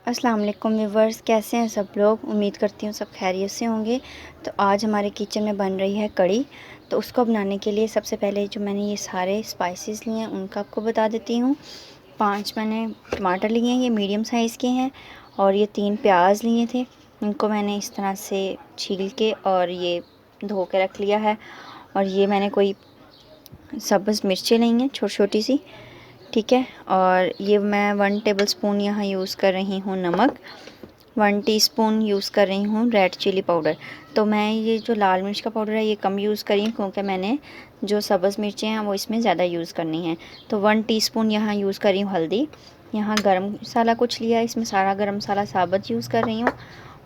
अस्सलाम वालेकुम व्यूवर्स, कैसे हैं सब लोग। उम्मीद करती हूँ सब खैरियत से होंगे। तो आज हमारे किचन में बन रही है कड़ी। तो उसको बनाने के लिए सबसे पहले जो मैंने ये सारे स्पाइसेस लिए हैं उनका आपको बता देती हूँ। 5 मैंने टमाटर लिए हैं, ये मीडियम साइज़ के हैं। और ये 3 प्याज लिए थे, इनको मैंने इस तरह से छील के और ये धो के रख लिया है। और ये मैंने कोई सब्ज़ मिर्चें ली हैं छोटी छोटी सी, ठीक है। और ये मैं 1 टेबलस्पून यहाँ यूज़ कर रही हूँ नमक, 1 टीस्पून यूज़ कर रही हूँ रेड चिली पाउडर। तो मैं ये जो लाल मिर्च का पाउडर है ये कम यूज़ करी हूँ, क्योंकि मैंने जो सब्ज़ मिर्चें हैं वो इसमें ज़्यादा यूज़ करनी है। तो 1 टीस्पून यहाँ यूज़ करी हूँ हल्दी। यहाँ गरम मसाला कुछ लिया, इसमें सारा गरम मसाला साबुत यूज़ कर रही हूँ।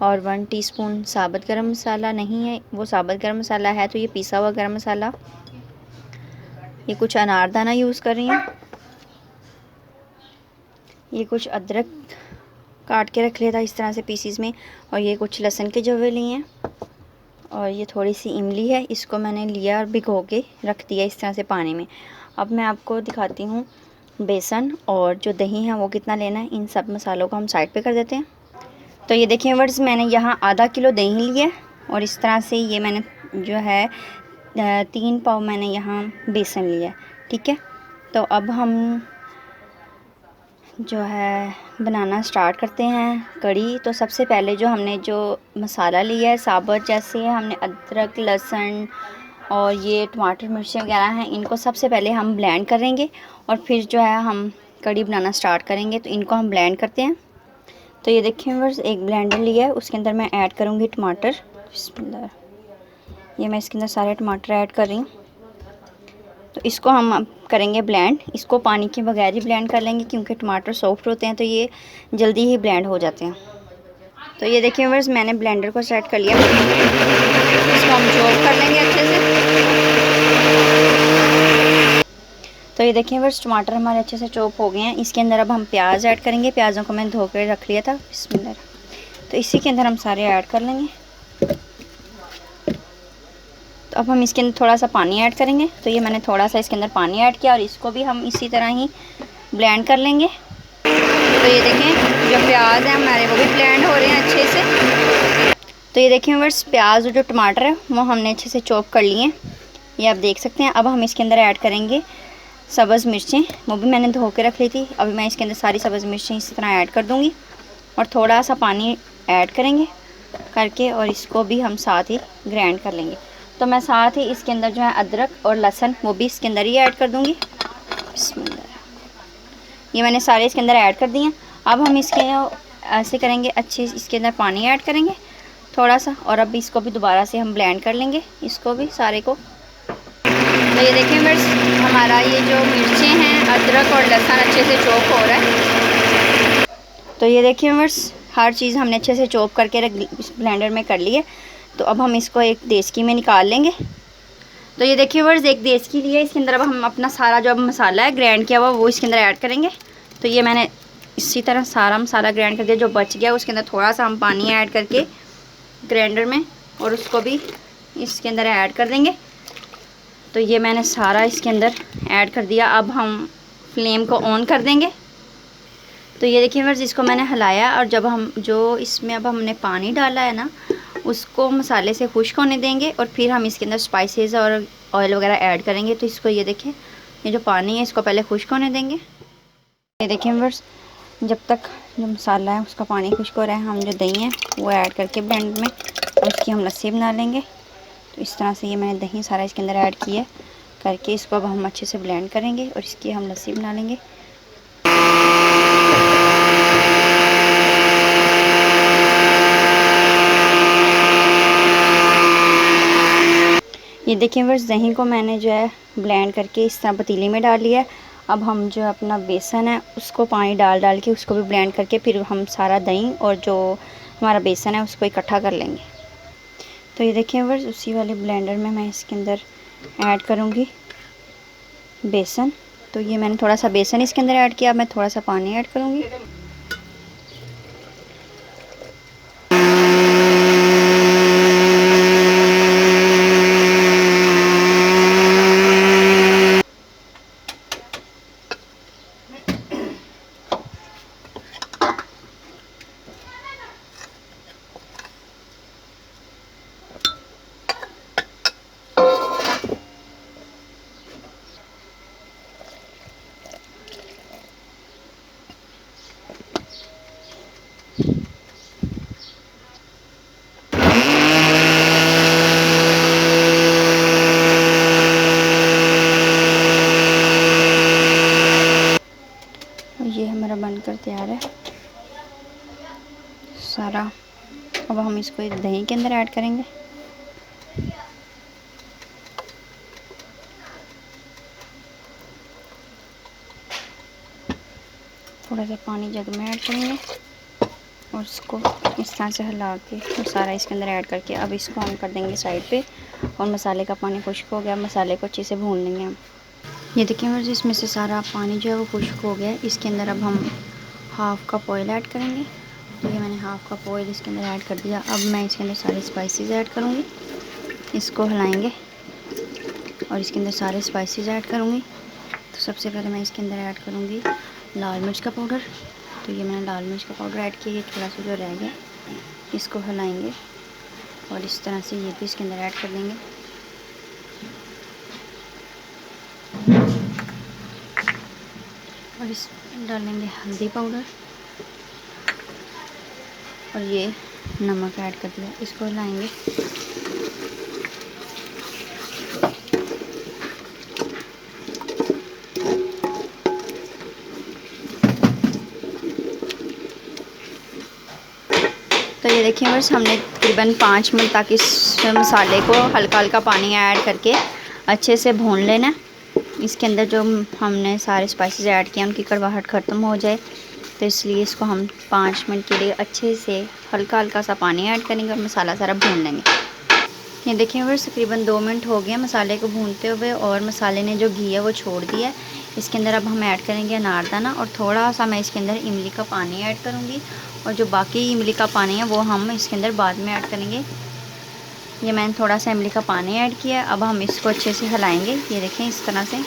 और 1 टीस्पून साबुत गरम मसाला नहीं है, वो साबुत गरम मसाला है तो ये पिसा हुआ गरम मसाला। ये कुछ अनारदाना यूज़ कर रही हूँ। ये कुछ अदरक काट के रख लिया था इस तरह से पीसीज में। और ये कुछ लहसुन के जवे लिए हैं। और ये थोड़ी सी इमली है, इसको मैंने लिया और भिगो के रख दिया इस तरह से पानी में। अब मैं आपको दिखाती हूँ बेसन और जो दही है वो कितना लेना है। इन सब मसालों को हम साइड पे कर देते हैं। तो ये देखिए वर्ड्स, मैंने यहाँ आधा किलो दही लिया और इस तरह से ये मैंने जो है 3 पाव मैंने यहाँ बेसन लिया, ठीक है। तो अब हम जो है बनाना स्टार्ट करते हैं कड़ी। तो सबसे पहले जो हमने जो मसाला लिया है साबुत, जैसे हमने अदरक लहसुन और ये टमाटर मिर्ची वगैरह हैं, इनको सबसे पहले हम ब्लेंड करेंगे और फिर जो है हम कड़ी बनाना स्टार्ट करेंगे। तो इनको हम ब्लेंड करते हैं। तो ये देखिए बस, एक ब्लेंडर लिया है, उसके अंदर मैं ऐड करूँगी टमाटर। बिस्मिल्लाह, ये मैं इसके अंदर सारे टमाटर ऐड कर रही हूँ। तो इसको हम अब करेंगे ब्लेंड। इसको पानी के बगैर ही ब्लेंड कर लेंगे, क्योंकि टमाटर सॉफ्ट होते हैं तो ये जल्दी ही ब्लेंड हो जाते हैं। तो ये देखिए बस, मैंने ब्लेंडर को सेट कर लिया। इसको हम चॉप कर लेंगे अच्छे से। तो ये देखिए बस, टमाटर हमारे अच्छे से चॉप हो गए हैं। इसके अंदर अब हम प्याज ऐड करेंगे। प्याज़ों को मैंने धो कर रख लिया था, बिस्मिल्लाह। तो इसी के अंदर हम सारे ऐड कर लेंगे। तो अब हम इसके अंदर थोड़ा सा पानी ऐड करेंगे। तो ये मैंने थोड़ा सा इसके अंदर पानी ऐड किया और इसको भी हम इसी तरह ही ब्लेंड कर लेंगे। तो ये देखें, जो प्याज है हमारे वो भी ब्लेंड हो रहे हैं अच्छे से। तो ये देखें बस, प्याज और जो टमाटर है वो हमने अच्छे से चॉप कर लिए हैं, ये आप देख सकते हैं। अब हम इसके अंदर ऐड करेंगे सब्ज़ मिर्चें, वो भी मैंने धो के रख ली थी। अभी मैं इसके अंदर सारी सब्ज़ मिर्चें इसी तरह ऐड कर दूँगी और थोड़ा सा पानी ऐड करेंगे करके, और इसको भी हम साथ ही ग्राइंड कर लेंगे। तो मैं साथ ही इसके अंदर जो है अदरक और लहसुन वो भी इसके अंदर ही ऐड कर दूँगी। ये मैंने सारे इसके अंदर ऐड कर दिए हैं। अब हम इसके ऐसे करेंगे, अच्छे इसके अंदर पानी ऐड करेंगे थोड़ा सा, और अब इसको भी दोबारा से हम ब्लेंड कर लेंगे, इसको भी सारे को। तो ये देखें बस, हमारा ये जो मिर्चें हैं, अदरक और लहसुन अच्छे से चॉप हो रहा है। तो ये देखिए बस, हर चीज़ हमने अच्छे से चॉप करके ब्लेंडर में कर ली है। तो अब हम इसको एक देचकी में निकाल लेंगे। तो ये देखिए वर्स, एक देचकी लिए, इसके अंदर अब हम अपना सारा जो मसाला है ग्राइंड किया हुआ वो इसके अंदर ऐड करेंगे। तो ये मैंने इसी तरह सारा मसाला ग्राइंड कर दिया। जो बच गया उसके अंदर थोड़ा सा हम पानी ऐड करके ग्राइंडर में, और उसको भी इसके अंदर ऐड कर देंगे। तो ये मैंने सारा इसके अंदर ऐड कर दिया। अब हम फ्लेम को ऑन कर देंगे। तो ये देखिए वर्स, इसको मैंने हिलाया, और जब हम जो इसमें अब हमने पानी डाला है ना, उसको मसाले से खुश्क होने देंगे और फिर हम इसके अंदर स्पाइसेस और ऑयल वगैरह ऐड करेंगे। तो इसको ये देखें, ये जो पानी है इसको पहले खुश्क होने देंगे। ये देखें व्यूअर्स, जब तक जो मसाला है उसका पानी खुश्क हो रहा है, हम जो दही है वो ऐड करके ब्लेंड में और इसकी हम लस्सी बना लेंगे। तो इस तरह से ये मैंने दही सारा इसके अंदर ऐड किया करके, इसको अब हम अच्छे से ब्लेंड करेंगे और इसकी हम लस्सी बना लेंगे। ये देखिए व्यूअर्स, दही को मैंने जो है ब्लेंड करके इस तरह पतीली में डाल लिया है। अब हम जो अपना बेसन है उसको पानी डाल डाल के उसको भी ब्लेंड करके फिर हम सारा दही और जो हमारा बेसन है उसको इकट्ठा कर लेंगे। तो ये देखिए व्यूअर्स, उसी वाले ब्लेंडर में मैं इसके अंदर ऐड करूँगी बेसन। तो ये मैंने थोड़ा सा बेसन इसके अंदर ऐड किया, अब मैं थोड़ा सा पानी ऐड करूँगी। तैयार है सारा। अब हम इसको एक दही के अंदर ऐड करेंगे। थोड़ा सा पानी जग में ऐड करेंगे और इसको इस तरह से हिला के सारा इसके अंदर ऐड करके अब इसको हम कर देंगे साइड पे। और मसाले का पानी खुश्क हो गया, मसाले को अच्छे से भून लेंगे हम। ये देखिए बस इसमें से सारा पानी जो है वो खुश्क हो गया है। इसके अंदर अब हम हाफ़ कप ऑयल ऐड करेंगे। तो ये मैंने हाफ़ कप ऑयल इसके अंदर ऐड कर दिया। अब मैं इसके अंदर सारे स्पाइसेस ऐड करूँगी, इसको हिलाएंगे और इसके अंदर सारे स्पाइसेस ऐड करूँगी। तो सबसे पहले मैं इसके अंदर ऐड करूँगी लाल मिर्च का पाउडर। तो ये मैंने लाल मिर्च का पाउडर ऐड किया। ये थोड़ा सा जो रह गया इसको हिलाएंगे और इस तरह से ये भी इसके अंदर ऐड कर देंगे। और इस डालेंगे हल्दी पाउडर और ये नमक ऐड कर दिया, इसको हिलाएंगे। तो ये देखिए बस हमने तकरीबन 5 मिनट तक इस मसाले को हल्का हल्का पानी ऐड करके अच्छे से भून लेना। इसके अंदर जो हमने सारे स्पाइसेस ऐड किए उनकी कड़वाहट ख़त्म हो जाए, तो इसलिए इसको हम 5 मिनट के लिए अच्छे से हल्का हल्का सा पानी ऐड करेंगे और मसाला सारा भून लेंगे। ये देखिए बस तकरीबन 2 मिनट हो गए मसाले को भूनते हुए और मसाले ने जो घी है वो छोड़ दिया है। इसके अंदर अब हम ऐड करेंगे अनारदाना और थोड़ा सा मैं इसके अंदर इमली का पानी ऐड करूँगी और जो बाकी इमली का पानी है वो हम इसके अंदर बाद में ऐड करेंगे। ये मैंने थोड़ा सा इमली का पानी ऐड किया। अब हम इसको अच्छे से हिलाएंगे। ये देखें इस तरह से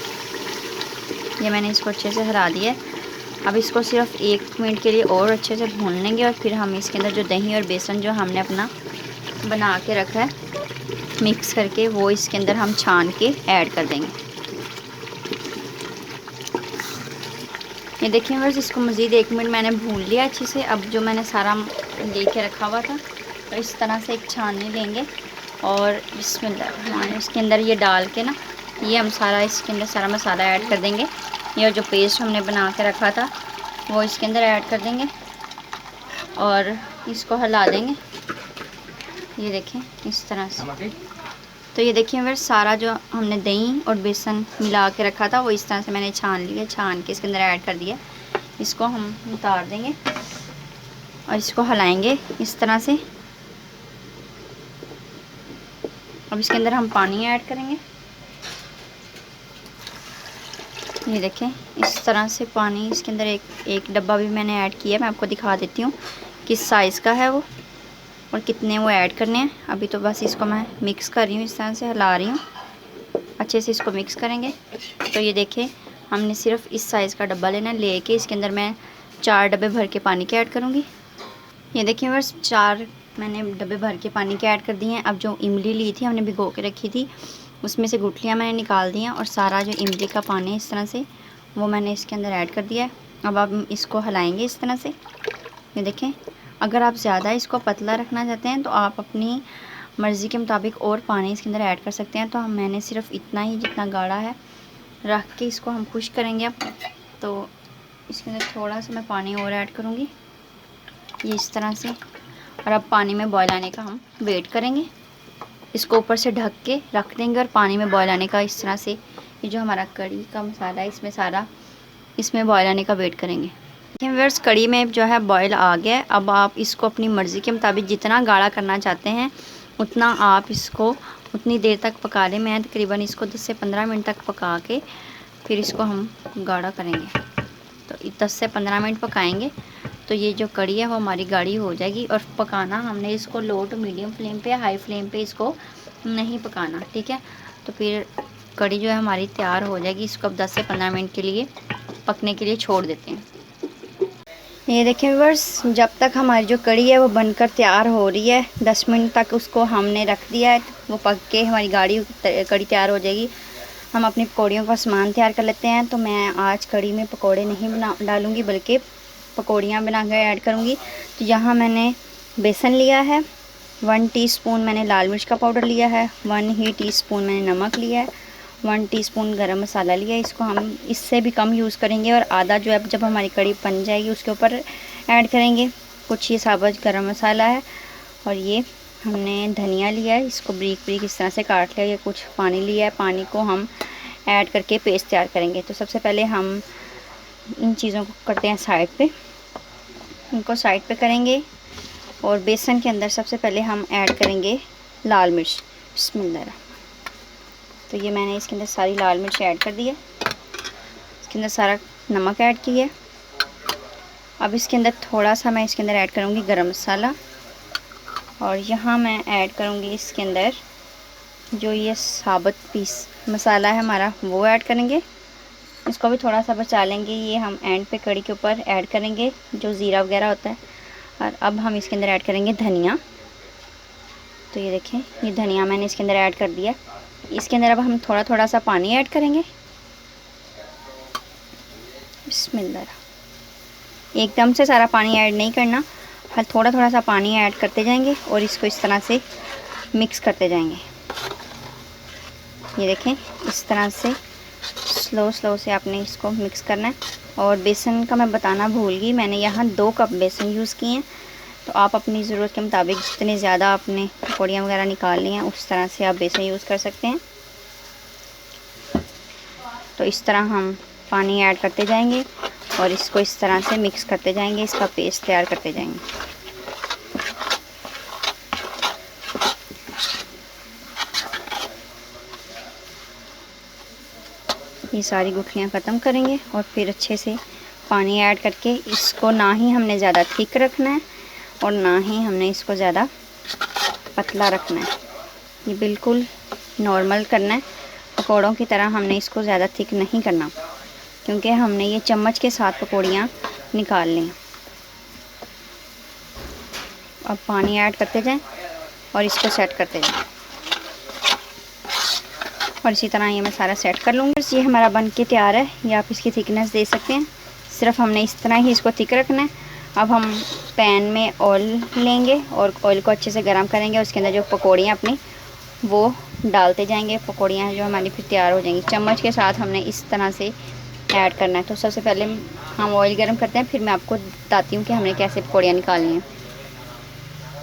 ये मैंने इसको अच्छे से हिला दिया है। अब इसको सिर्फ 1 मिनट के लिए और अच्छे से भून लेंगे और फिर हम इसके अंदर जो दही और बेसन जो हमने अपना बना के रखा है मिक्स करके वो इसके अंदर हम छान के ऐड कर देंगे। ये देखिए बस इसको मज़ीद 1 मिनट मैंने भून लिया अच्छे से। अब जो मैंने सारा लेके रखा हुआ था तो इस तरह से एक छाननी लेंगे और इसके अंदर ये डाल के ना ये हम सारा इसके अंदर सारा मसाला ऐड कर देंगे। ये जो पेस्ट हमने बना के रखा था वो इसके अंदर ऐड कर देंगे और इसको हिला देंगे। ये देखें इस तरह से। तो ये देखिए फिर सारा जो हमने दही और बेसन मिला के रखा था वो इस तरह से मैंने छान लिया, छान के इसके अंदर ऐड कर दिया। इसको हम उतार देंगे और इसको हिलाएंगे इस तरह से। अब इसके अंदर हम पानी ऐड करेंगे। ये देखें इस तरह से पानी इसके अंदर एक डब्बा भी मैंने ऐड किया। मैं आपको दिखा देती हूँ किस साइज़ का है वो और कितने वो ऐड करने हैं। अभी तो बस इसको मैं मिक्स कर रही हूँ, इस तरह से हिला रही हूँ, अच्छे से इसको मिक्स करेंगे। तो ये देखें हमने सिर्फ इस साइज़ का डब्बा लेना है, लेके इसके अंदर मैं 4 डब्बे भर के पानी के ऐड करूँगी। ये देखिए बस 4 मैंने डब्बे भर के पानी के ऐड कर दिए हैं। अब जो इमली ली थी हमने भिगो के रखी थी उसमें से गुठलियाँ मैंने निकाल दी हैं और सारा जो इमली का पानी है इस तरह से वो मैंने इसके अंदर ऐड कर दिया है। अब हम इसको हिलाएंगे इस तरह से। ये देखें अगर आप ज़्यादा इसको पतला रखना चाहते हैं तो आप अपनी मर्ज़ी के मुताबिक और पानी इसके अंदर ऐड कर सकते हैं। तो मैंने सिर्फ इतना ही जितना गाढ़ा है रख के इसको हम खुश करेंगे। अब तो इसके अंदर थोड़ा सा मैं पानी और ऐड करूँगी ये इस तरह से। और अब पानी में बॉयल आने का हम वेट करेंगे। इसको ऊपर से ढक के रख देंगे और पानी में बॉयल आने का इस तरह से ये जो हमारा कड़ी का मसाला है इसमें सारा इसमें बॉयल आने का वेट करेंगे। व्यूअर्स कड़ी में जो है बॉयल आ गया है। अब आप इसको अपनी मर्ज़ी के मुताबिक जितना गाढ़ा करना चाहते हैं उतना आप इसको उतनी देर तक पका लें। मैं तकरीबन इसको 10 से 15 मिनट तक पका के फिर इसको हम गाढ़ा करेंगे। तो 10 से 15 मिनट पकाएंगे तो ये जो कड़ी है वो हमारी गाढ़ी हो जाएगी। और पकाना हमने इसको लो टू मीडियम फ्लेम पे, हाई फ्लेम पे इसको नहीं पकाना, ठीक है। तो फिर कड़ी जो है हमारी तैयार हो जाएगी। इसको अब 10 से 15 मिनट के लिए पकने के लिए छोड़ देते हैं। ये देखिए व्यूअर्स जब तक हमारी जो कड़ी है वो बनकर तैयार हो रही है 10 मिनट तक उसको हमने रख दिया है। वो पक के हमारी कड़ी तैयार हो जाएगी। हम अपनी पकौड़ियों का सामान तैयार कर लेते हैं। तो मैं आज कड़ी में पकौड़े नहीं डालूँगी बल्कि पकौड़ियाँ बना कर ऐड करूँगी। तो यहाँ मैंने बेसन लिया है, 1 टीस्पून मैंने लाल मिर्च का पाउडर लिया है, 1 ही टीस्पून मैंने नमक लिया है 1 टीस्पून गरम मसाला लिया है, इसको हम इससे भी कम यूज़ करेंगे और आधा जो है जब हमारी कड़ी बन जाएगी उसके ऊपर ऐड करेंगे। कुछ ये साबुत गरम मसाला है और ये हमने धनिया लिया है, इसको बारीक बारीक इस तरह से काट लिया। ये कुछ पानी लिया है, पानी को हम ऐड करके पेस्ट तैयार करेंगे। तो सबसे पहले हम इन चीज़ों को करते हैं साइड पे, इनको साइड पे करेंगे। और बेसन के अंदर सबसे पहले हम ऐड करेंगे लाल मिर्च। बिस्मिल्लाह। तो ये मैंने इसके अंदर सारी लाल मिर्च ऐड कर दी है, इसके अंदर सारा नमक ऐड किया है। अब इसके अंदर थोड़ा सा मैं इसके अंदर ऐड करूँगी गरम मसाला और यहाँ मैं ऐड करूँगी इसके अंदर जो ये साबुत पीस मसाला है हमारा वो ऐड करेंगे। इसको भी थोड़ा सा बचा लेंगे, ये हम एंड पे कड़ी के ऊपर ऐड करेंगे जो ज़ीरा वगैरह होता है। और अब हम इसके अंदर ऐड करेंगे धनिया। तो ये देखें, ये धनिया मैंने इसके अंदर ऐड कर दिया। इसके अंदर अब हम थोड़ा थोड़ा सा पानी ऐड करेंगे। बिस्मिल्लाह। एकदम से सारा पानी ऐड नहीं करना, हर थोड़ा थोड़ा सा पानी ऐड करते जाएंगे और इसको इस तरह से मिक्स करते जाएंगे। ये देखें, इस तरह से स्लो से आपने इसको मिक्स करना है। और बेसन का मैं बताना भूल गई, मैंने यहाँ 2 कप बेसन यूज़ किए हैं। तो आप अपनी ज़रूरत के मुताबिक जितने ज़्यादा आपने पकौड़ियाँ वगैरह निकालनी हैं उस तरह से आप बेसन यूज़ कर सकते हैं। तो इस तरह हम पानी ऐड करते जाएंगे और इसको इस तरह से मिक्स करते जाएंगे, इसका पेस्ट तैयार करते जाएंगे। ये सारी गुठलियाँ ख़त्म करेंगे और फिर अच्छे से पानी ऐड करके इसको ना ही हमने ज़्यादा थिक रखना है और ना ही हमने इसको ज़्यादा पतला रखना है। ये बिल्कुल नॉर्मल करना है, पकौड़ों की तरह हमने इसको ज़्यादा थिक नहीं करना क्योंकि हमने ये चम्मच के साथ पकौड़ियाँ निकाल ली। अब पानी ऐड करते जाएं और इसको सेट करते जाएं और इसी तरह ये मैं सारा सेट कर लूँगी। ये हमारा बन के तैयार है। ये आप इसकी थिकनेस दे सकते हैं, सिर्फ हमने इस तरह ही इसको थिक रखना है। अब हम पैन में ऑयल लेंगे और ऑयल को अच्छे से गर्म करेंगे और उसके अंदर जो पकौड़ियाँ अपनी वो डालते जाएंगे। पकौड़ियाँ जो हमारी फिर तैयार हो जाएंगी। चम्मच के साथ हमने इस तरह से ऐड करना है। तो सबसे पहले हम ऑयल गर्म करते हैं, फिर मैं आपको बताती हूँ कि हमने कैसे पकौड़ियाँ निकालनी हैं।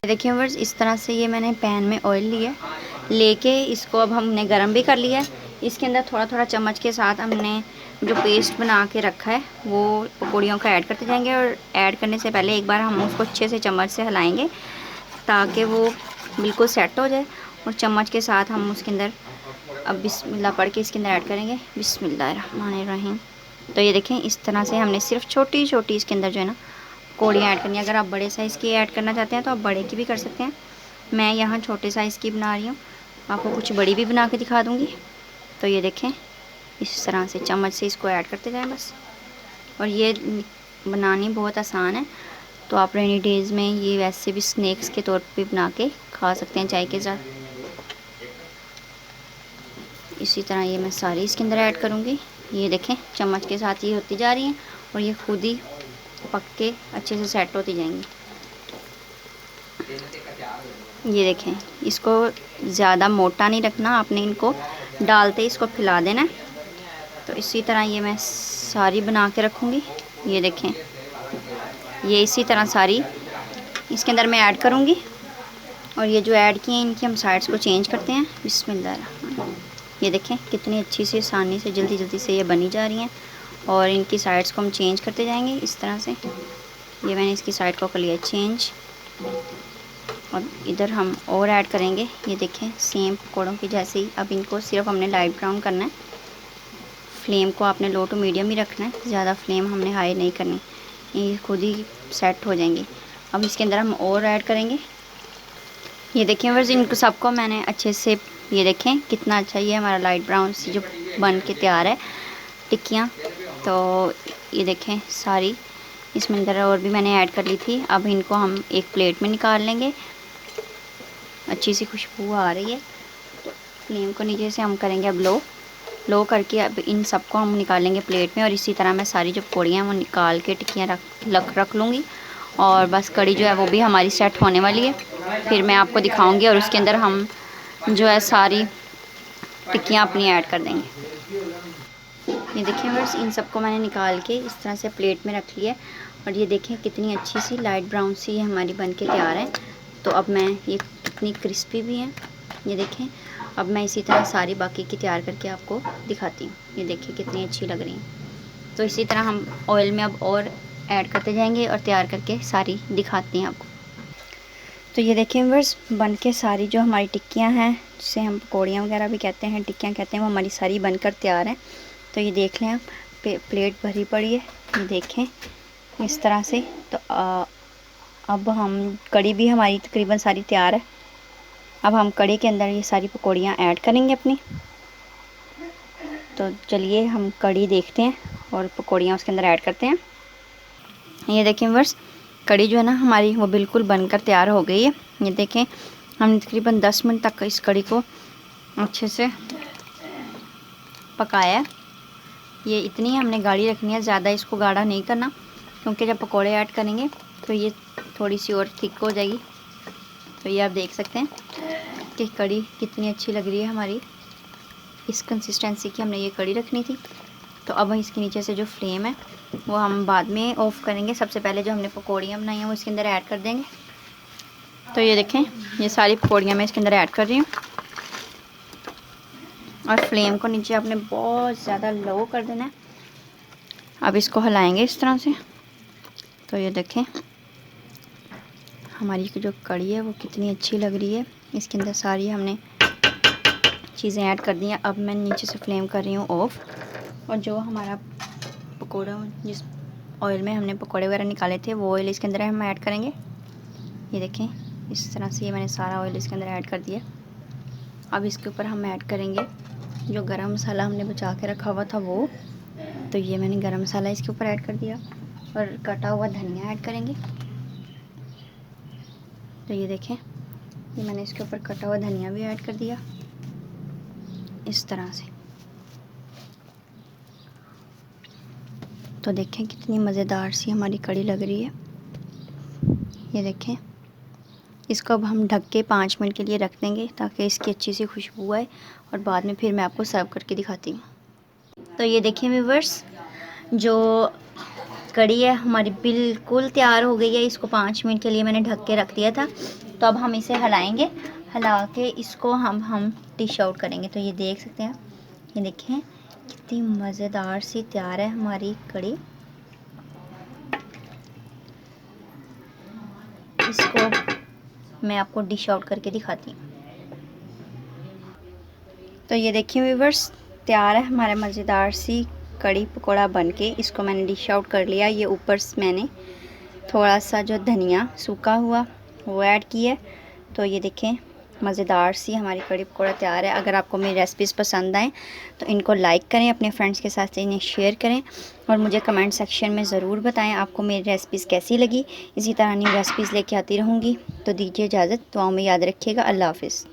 देखिए व्यूअर्स, इस तरह से ये मैंने पैन में ऑयल लिया, लेके इसको अब हमने गरम भी कर लिया है। इसके अंदर थोड़ा थोड़ा चम्मच के साथ हमने जो पेस्ट बना के रखा है वो पकौड़ियों का ऐड करते जाएंगे। और ऐड करने से पहले एक बार हम उसको अच्छे से चम्मच से हिलाएंगे ताकि वो बिल्कुल सेट हो जाए। और चम्मच के साथ हम उसके अंदर अब बिस्मिल्लाह पढ़ के इसके अंदर ऐड करेंगे। बिस्मिल्लाहिर्रहमानिर्रहीम। तो ये देखें, इस तरह से हमने सिर्फ छोटी छोटी इसके अंदर जो है ना पकौड़ियाँ ऐड करनी है। अगर आप बड़े साइज़ की ऐड करना चाहते हैं तो आप बड़े की भी कर सकते हैं। मैं यहाँ छोटे साइज़ की बना रही हूँ, आपको कुछ बड़ी भी बना के दिखा दूँगी। तो ये देखें, इस तरह से चम्मच से इसको ऐड करते जाएं बस। और ये बनानी बहुत आसान है, तो आप रेनी डेज़ में ये वैसे भी स्नैक्स के तौर पे बना के खा सकते हैं चाय के साथ। इसी तरह ये मैं सारी इसके अंदर ऐड करूँगी। ये देखें, चम्मच के साथ ये होती जा रही हैं और ये खुद ही पक के अच्छे से सेट होती जाएंगी। ये देखें, इसको ज़्यादा मोटा नहीं रखना, आपने इनको डालते इसको फैला देना है। तो इसी तरह ये मैं सारी बना के रखूँगी। ये देखें, ये इसी तरह सारी इसके अंदर मैं ऐड करूँगी। और ये जो ऐड किए हैं इनकी हम साइड्स को चेंज करते हैं। बिस्मिल्लाह। ये देखें कितनी अच्छी सी आसानी से जल्दी जल्दी से ये बनी जा रही हैं और इनकी साइड्स को हम चेंज करते जाएंगे इस तरह से। ये मैंने इसकी साइड को कर लिया चेंज और इधर हम और ऐड करेंगे। ये देखें, सेम पकौड़ों की जैसे ही। अब इनको सिर्फ हमने लाइट ब्राउन करना है। फ्लेम को आपने लो टू मीडियम ही रखना है, ज़्यादा फ्लेम हमने हाई नहीं करनी, ये खुद ही सेट हो जाएंगे। अब इसके अंदर हम और ऐड करेंगे। ये देखें वर्स, इनको सबको मैंने अच्छे से, ये देखें कितना अच्छा ये हमारा लाइट ब्राउन सी जो बन के तैयार है टिक्कियाँ। तो ये देखें सारी इसमें अंदर और भी मैंने ऐड कर ली थी। अब इनको हम एक प्लेट में निकाल लेंगे। अच्छी सी खुशबू आ रही है। तो फ्लेम को नीचे से हम करेंगे अब लो करके अब इन सबको हम निकालेंगे प्लेट में। और इसी तरह मैं सारी जो पकौड़ियाँ वो निकाल के टिक्कियाँ रख लूँगी। और बस कड़ी जो है वो भी हमारी सेट होने वाली है, फिर मैं आपको दिखाऊंगी। और उसके अंदर हम जो है सारी टिक्कियाँ अपनी ऐड कर देंगे। ये देखिए बस इन सबको मैंने निकाल के इस तरह से प्लेट में रख लिया और ये देखें कितनी अच्छी सी लाइट ब्राउन सी ये हमारी बन के तैयार है। तो अब मैं ये कितनी क्रिस्पी भी हैं, ये देखें। अब मैं इसी तरह सारी बाकी की तैयार करके आपको दिखाती हूँ। ये देखिए कितनी अच्छी लग रही हैं। तो इसी तरह हम ऑयल में अब और ऐड करते जाएंगे और तैयार करके सारी दिखाती हैं आपको। तो ये देखिए व्यूअर्स बन के सारी जो हमारी टिक्कियाँ हैं, जिसे हम पकौड़ियाँ वगैरह भी कहते हैं, टिक्कियाँ कहते हैं, वो हमारी सारी बनकर तैयार हैं। तो ये देख लें आप, प्लेट भरी पड़ी है, ये देखें इस तरह से। तो अब हम कड़ी भी हमारी तकरीबन सारी तैयार है। अब हम कड़ी के अंदर ये सारी पकौड़ियाँ ऐड करेंगे अपनी। तो चलिए हम कड़ी देखते हैं और पकौड़ियाँ उसके अंदर ऐड करते हैं। ये देखें व्यूअर्स कड़ी जो है ना हमारी वो बिल्कुल बनकर तैयार हो गई है। ये देखें हमने तकरीबन 10 मिनट तक इस कड़ी को अच्छे से पकाया है। ये इतनी हमने गाढ़ी रखनी है, ज़्यादा इसको गाढ़ा नहीं करना, क्योंकि जब पकोड़े ऐड करेंगे तो ये थोड़ी सी और थिक हो जाएगी। तो ये आप देख सकते हैं कि कड़ी कितनी अच्छी लग रही है हमारी। इस कंसिस्टेंसी की हमने ये कड़ी रखनी थी। तो अब इसके नीचे से जो फ्लेम है वो हम बाद में ऑफ़ करेंगे। सबसे पहले जो हमने पकौड़ियाँ बनाई हैं वो इसके अंदर ऐड कर देंगे। तो ये देखें ये सारी पकौड़ियाँ मैं इसके अंदर ऐड कर रही हूँ और फ्लेम को नीचे आपने बहुत ज़्यादा लो कर देना है। अब इसको हिलाएंगे इस तरह से। तो ये देखें हमारी जो कड़ी है वो कितनी अच्छी लग रही है। इसके अंदर सारी हमने चीज़ें ऐड कर दी हैं। अब मैं नीचे से फ्लेम कर रही हूँ ऑफ़। और जो हमारा पकौड़ा, जिस ऑयल में हमने पकौड़े वगैरह निकाले थे, वो ऑयल इसके अंदर हम ऐड करेंगे। ये देखें इस तरह से ये मैंने सारा ऑयल इसके अंदर ऐड कर दिया। अब इसके ऊपर हम ऐड करेंगे जो गरम मसाला हमने बचा के रखा हुआ था वो। तो ये मैंने गरम मसाला इसके ऊपर ऐड कर दिया और कटा हुआ धनिया ऐड करेंगे। तो ये देखें ये मैंने इसके ऊपर कटा हुआ धनिया भी ऐड कर दिया इस तरह से। तो देखें कितनी मज़ेदार सी हमारी कड़ी लग रही है। ये देखें इसको अब हम ढक के 5 मिनट के लिए रख देंगे ताकि इसकी अच्छी सी खुशबू आए और बाद में फिर मैं आपको सर्व करके दिखाती हूँ। तो ये देखिए व्यूअर्स जो कड़ी है हमारी बिल्कुल तैयार हो गई है। इसको 5 मिनट के लिए मैंने ढक के रख दिया था। तो अब हम इसे हिलाएंगे, हिला के इसको हम डिश आउट करेंगे। तो ये देख सकते हैं, ये देखें कितनी मज़ेदार सी तैयार है हमारी कड़ी। इसको मैं आपको डिश आउट करके दिखाती हूँ। तो ये देखिए व्यूअर्स तैयार है हमारा मज़ेदार सी कड़ी पकोड़ा बनके। इसको मैंने डिश आउट कर लिया। ये ऊपर से मैंने थोड़ा सा जो धनिया सूखा हुआ वो ऐड किया। तो ये देखें मज़ेदार सी हमारी कड़ी पकोड़ा तैयार है। अगर आपको मेरी रेसिपीज़ पसंद आएँ तो इनको लाइक करें, अपने फ्रेंड्स के साथ इन्हें शेयर करें और मुझे कमेंट सेक्शन में ज़रूर बताएं आपको मेरी रेसिपीज़ कैसी लगी। इसी तरह नई रेसिपीज़ लेके आती रहूँगी। तो दीजिए इजाज़त, दुआओं में याद रखिएगा। अल्लाह हाफ़िज़।